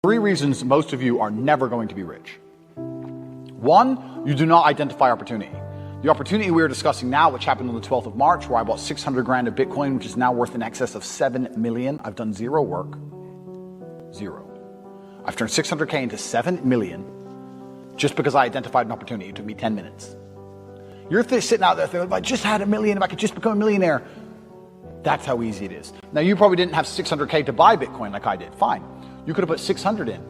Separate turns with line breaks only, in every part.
Three reasons most of you are never going to be rich. One, you do not identify opportunity. The opportunity we're discussing now, which happened on the 12th of March, where I bought 600 grand of Bitcoin, which is now worth in excess of 7 million. I've done zero work. Zero. I've turned 600K into 7 million just because I identified an opportunity. It took me 10 minutes. You're sitting out there thinking, if I just had $1 million, if I could just become a millionaire. That's how easy it is. Now, you probably didn't have 600K to buy Bitcoin like I did. Fine. You could have put 600 in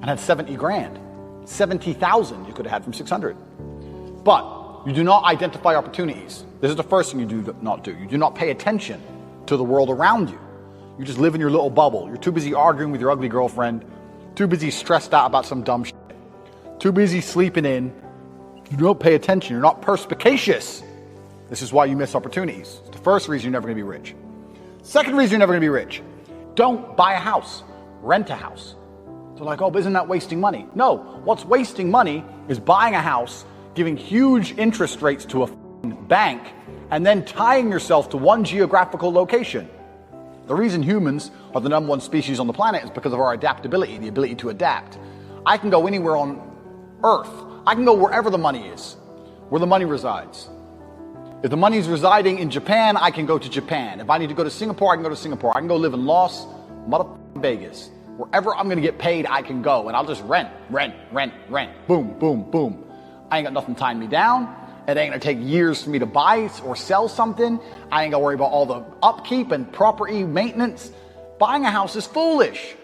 and had 70 grand. 70,000 you could have had from 600. But you do not identify opportunities. This is the first thing you do not do. You do not pay attention to the world around you. You just live in your little bubble. You're too busy arguing with your ugly girlfriend, too busy stressed out about some dumb shit, too busy sleeping in. You don't pay attention. You're not perspicacious. This is why you miss opportunities. It's the first reason you're never going to be rich. Second reason you're never going to be rich. Don't buy a house. Rent a house. So like, oh, but isn't that wasting money? No. What's wasting money is buying a house, giving huge interest rates to a bank, and then tying yourself to one geographical location. The reason humans are the #1 species on the planet is because of our adaptability, the ability to adapt. I can go anywhere on Earth. I can go wherever the money is, where the money resides. If the money's residing in Japan, I can go to Japan. If I need to go to Singapore, I can go to Singapore. I can go live in Las Vegas. Wherever I'm going to get paid, I can go. And I'll just rent. Boom, boom, boom. I ain't got nothing tying me down. It ain't going to take years for me to buy or sell something. I ain't got to worry about all the upkeep and property maintenance. Buying a house is foolish.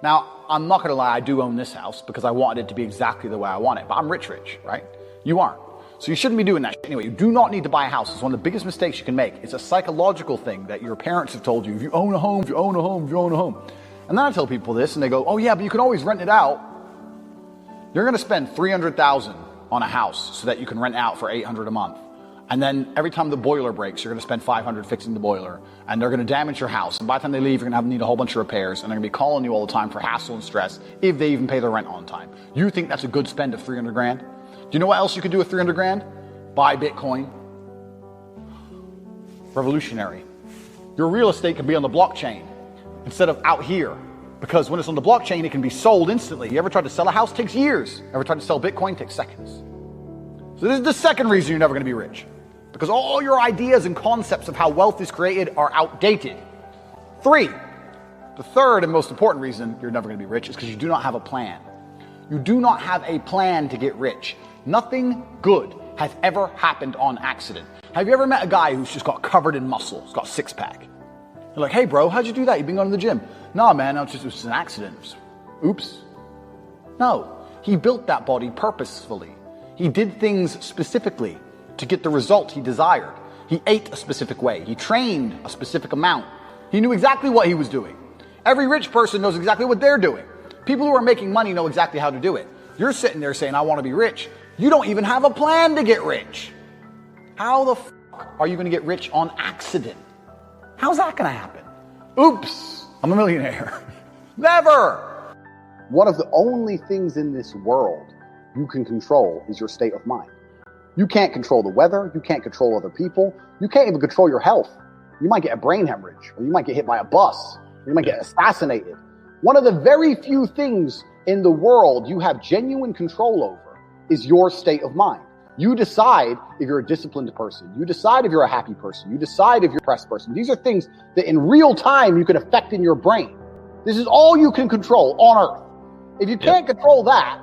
Now, I'm not going to lie, I do own this house because I wanted it to be exactly the way I want it. But I'm rich, right? You aren't. So you shouldn't be doing that anyway. You do not need to buy a house. It's one of the biggest mistakes you can make. It's a psychological thing that your parents have told you. If you own a home, if you own a home, if you own a home. And then I tell people this and they go, oh yeah, but you can always rent it out. You're going to spend $300,000 on a house so that you can rent out for $800 a month. And then every time the boiler breaks, you're going to spend $500 fixing the boiler. And they're going to damage your house. And by the time they leave, you're going to need a whole bunch of repairs. And they're going to be calling you all the time for hassle and stress if they even pay their rent on time. You think that's a good spend of 300 grand? Do you know what else you could do with 300 grand? Buy Bitcoin. Revolutionary. Your real estate can be on the blockchain instead of out here. Because when it's on the blockchain, it can be sold instantly. You ever tried to sell a house? It takes years. Ever tried to sell Bitcoin? It takes seconds. So this is the second reason you're never going to be rich. Because all your ideas and concepts of how wealth is created are outdated. 3, the third and most important reason you're never going to be rich is because you do not have a plan. You do not have a plan to get rich. Nothing good has ever happened on accident. Have you ever met a guy who's just got covered in muscle, he's got a six-pack? You're like, hey bro, how'd you do that? You've been going to the gym. No man, it was just an accident. Oops. No, he built that body purposefully. He did things specifically to get the result he desired. He ate a specific way. He trained a specific amount. He knew exactly what he was doing. Every rich person knows exactly what they're doing. People who are making money know exactly how to do it. You're sitting there saying, I want to be rich. You don't even have a plan to get rich. How the f*** are you going to get rich on accident? How's that going to happen? Oops, I'm a millionaire. Never.
One of the only things in this world you can control is your state of mind. You can't control the weather. You can't control other people. You can't even control your health. You might get a brain hemorrhage, or you might get hit by a bus. Or you might get assassinated. One of the very few things in the world you have genuine control over is your state of mind. You decide if you're a disciplined person. You decide if you're a happy person. You decide if you're a depressed person. These are things that in real time you can affect in your brain. This is all you can control on earth. If you can't control that,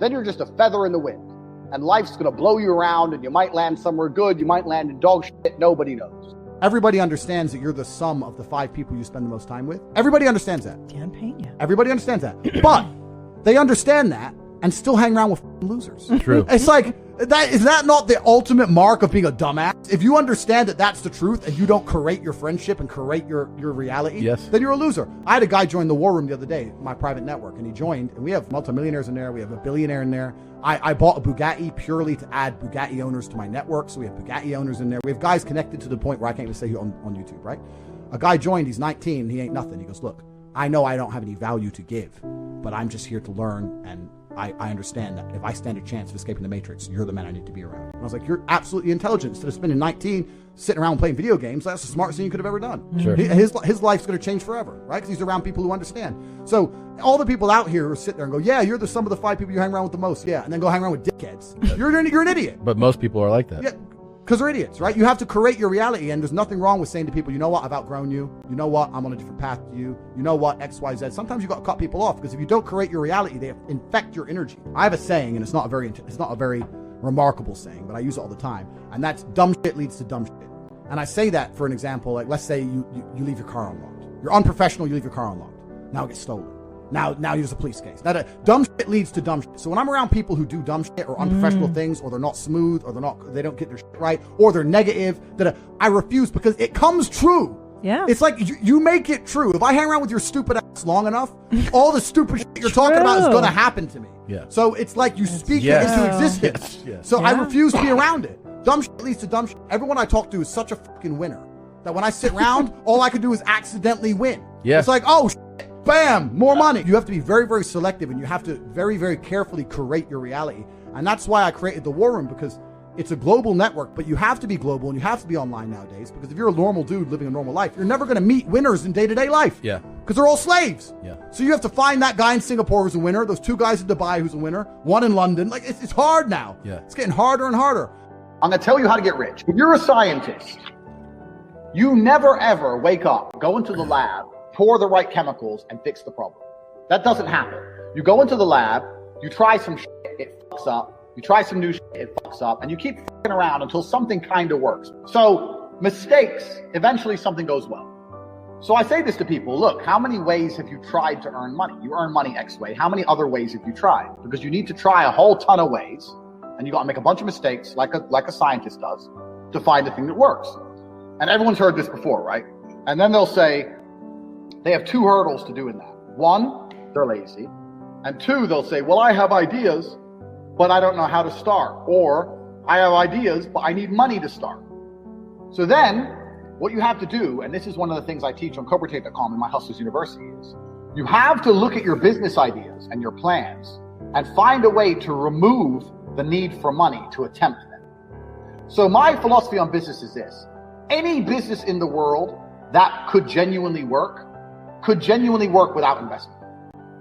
then you're just a feather in the wind. And life's going to blow you around, and you might land somewhere good. You might land in dog shit. Nobody knows.
Everybody understands that you're the sum of the 5 people you spend the most time with. Everybody understands that.
Campaign.
Everybody understands that. But they understand that and still hang around with losers.
True.
It's like, is that not the ultimate mark of being a dumbass? If you understand that that's the truth and you don't create your friendship and create your reality, then you're a loser. I had a guy join the War Room the other day, my private network, and he joined, and we have multimillionaires in there. We have a billionaire in there. I bought a Bugatti purely to add Bugatti owners to my network. So we have Bugatti owners in there. We have guys connected to the point where I can't even say who on YouTube, right? A guy joined, he's 19, he ain't nothing. He goes, look, I know I don't have any value to give, but I'm just here to learn, and I understand that if I stand a chance of escaping the Matrix, you're the man I need to be around. And I was like, you're absolutely intelligent. Instead of spending 19 sitting around playing video games, that's the smartest thing you could have ever done.
Sure.
His life's going to change forever, right? Because he's around people who understand. So all the people out here who sit there and go, yeah, you're the sum of the 5 people you hang around with the most. Yeah. And then go hang around with dickheads. You're an idiot.
But most people are like that.
Yeah. Because they're idiots, right? You have to create your reality, and there's nothing wrong with saying to people, you know what, I've outgrown you. You know what, I'm on a different path to you. You know what, X, Y, Z. Sometimes you got to cut people off, because if you don't create your reality, they infect your energy. I have a saying, and it's not a very remarkable saying, but I use it all the time, and that's dumb shit leads to dumb shit. And I say that for an example, like let's say you leave your car unlocked. You're unprofessional, you leave your car unlocked. Now it gets stolen. Now there's a police case. Now, dumb shit leads to dumb shit. So when I'm around people who do dumb shit or unprofessional things, or they're not smooth, or they don't get their shit right, or they're negative, I refuse, because it comes true.
Yeah.
It's like you make it true. If I hang around with your stupid ass long enough, all the stupid shit you're talking about is going to happen to me.
Yeah.
So it's like you speak it into existence.
Yes.
So I refuse to be around it. Dumb shit leads to dumb shit. Everyone I talk to is such a fucking winner that when I sit around, all I can do is accidentally win.
Yeah.
It's like, oh, shit. Bam, more money. You have to be very, very selective, and you have to very, very carefully curate your reality. And that's why I created the War Room, because it's a global network, but you have to be global and you have to be online nowadays, because if you're a normal dude living a normal life, you're never going to meet winners in day-to-day life.
Yeah.
Because they're all slaves.
Yeah.
So you have to find that guy in Singapore who's a winner, those 2 guys in Dubai who's a winner, one in London. Like, it's hard now.
Yeah.
It's getting harder and harder.
I'm going to tell you how to get rich. If you're a scientist, you never ever wake up, go into the lab, pour the right chemicals, and fix the problem. That doesn't happen. You go into the lab, you try some shit, it fucks up. You try some new shit, it fucks up. And you keep fucking around until something kind of works. So mistakes, eventually something goes well. So I say this to people, look, how many ways have you tried to earn money? You earn money X way. How many other ways have you tried? Because you need to try a whole ton of ways, and you got to make a bunch of mistakes like a scientist does to find the thing that works. And everyone's heard this before, right? And then they'll say, they have 2 hurdles to do in that. 1, they're lazy. And 2, they'll say, well, I have ideas, but I don't know how to start. Or I have ideas, but I need money to start. So then what you have to do, and this is one of the things I teach on CobraTate.com in my Hustlers University, is you have to look at your business ideas and your plans and find a way to remove the need for money to attempt them. So my philosophy on business is this. Any business in the world that could genuinely work without investment.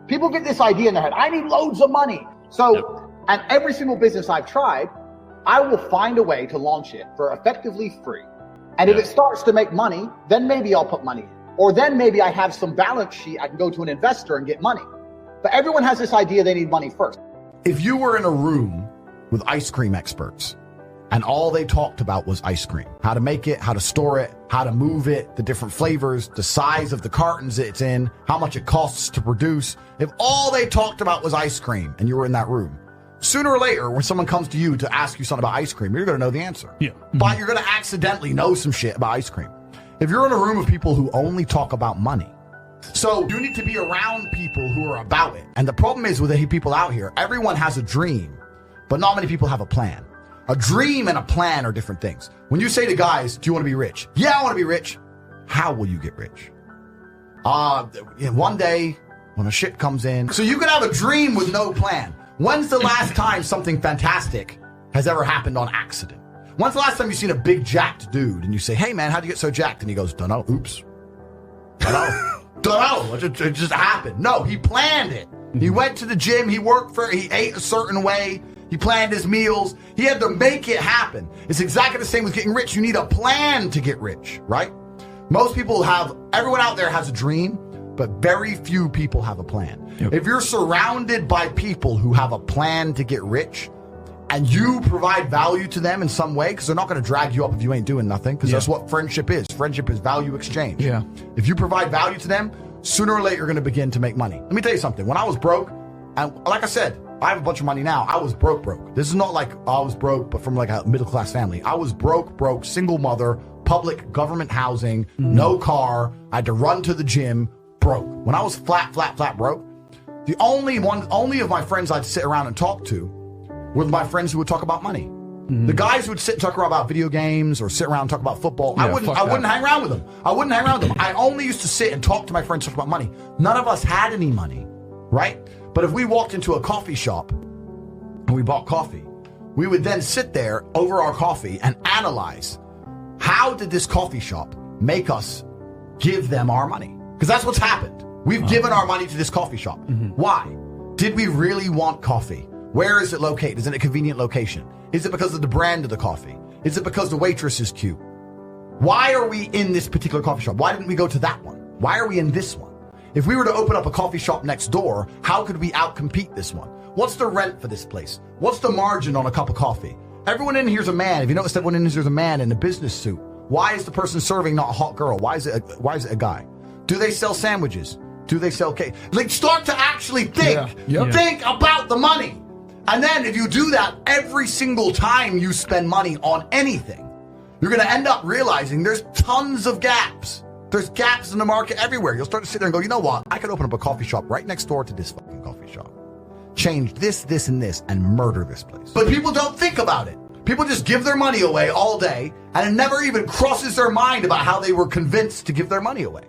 People get this idea in their head, I need loads of money. So, and every single business I've tried, I will find a way to launch it for effectively free. And if it starts to make money, then maybe I'll put money in. Or then maybe I have some balance sheet, I can go to an investor and get money. But everyone has this idea they need money first.
If you were in a room with ice cream experts, and all they talked about was ice cream, how to make it, how to store it, how to move it, the different flavors, the size of the cartons it's in, how much it costs to produce. If all they talked about was ice cream and you were in that room, sooner or later, when someone comes to you to ask you something about ice cream, you're going to know the answer.
Yeah.
But you're going to accidentally know some shit about ice cream. If you're in a room of people who only talk about money, so you need to be around people who are about it. And the problem is with the people out here, everyone has a dream, but not many people have a plan. A dream and a plan are different things. When you say to guys, do you want to be rich? Yeah, I want to be rich. How will you get rich? One day when a shit comes in. So you can have a dream with no plan. When's the last time something fantastic has ever happened on accident? When's the last time you've seen a big jacked dude and you say, hey man, how'd you get so jacked? And he goes, dunno, oops. Dunno, it just happened. No, he planned it. He went to the gym, he ate a certain way. He planned his meals. He had to make it happen. It's exactly the same with getting rich. You need a plan to get rich, right? Everyone out there has a dream, but very few people have a plan. Yep. If you're surrounded by people who have a plan to get rich and you provide value to them in some way, because they're not going to drag you up if you ain't doing nothing, because that's what friendship is. Friendship is value exchange. Yeah. If you provide value to them, sooner or later you're going to begin to make money. Let me tell you something. When I was broke, and like I said, I have a bunch of money now. I was broke. This is not like I was broke, but from like a middle-class family. I was broke, single mother, public government housing, no car. I had to run to the gym, broke. When I was flat broke, the only of my friends I'd sit around and talk to were my friends who would talk about money. The guys who would sit and talk about video games or sit around and talk about football, I wouldn't hang around with them. I only used to sit and talk to my friends, talk about money. None of us had any money. right? But if we walked into a coffee shop and we bought coffee, we would then sit there over our coffee and analyze, how did this coffee shop make us give them our money? Because that's what's happened. We've given our money to this coffee shop. Why? Did we really want coffee? Where is it located? Is it a convenient location? Is it because of the brand of the coffee? Is it because the waitress is cute? Why are we in this particular coffee shop? Why didn't we go to that one? Why are we in this one? If we were to open up a coffee shop next door, how could we outcompete this one? What's the rent for this place? What's the margin on a cup of coffee? Everyone in here's a man. If you notice, everyone in here's a man in a business suit. Why is the person serving not a hot girl? Why is it a guy? Do they sell sandwiches? Do they sell cake? Like, start to actually think. Think about the money. And then if you do that every single time you spend money on anything, you're going to end up realizing there's tons of gaps. There's gaps in the market everywhere. You'll start to sit there and go, you know what? I could open up a coffee shop right next door to this fucking coffee shop. Change this, this, and this, and murder this place. But people don't think about it. People just give their money away all day, and it never even crosses their mind about how they were convinced to give their money away.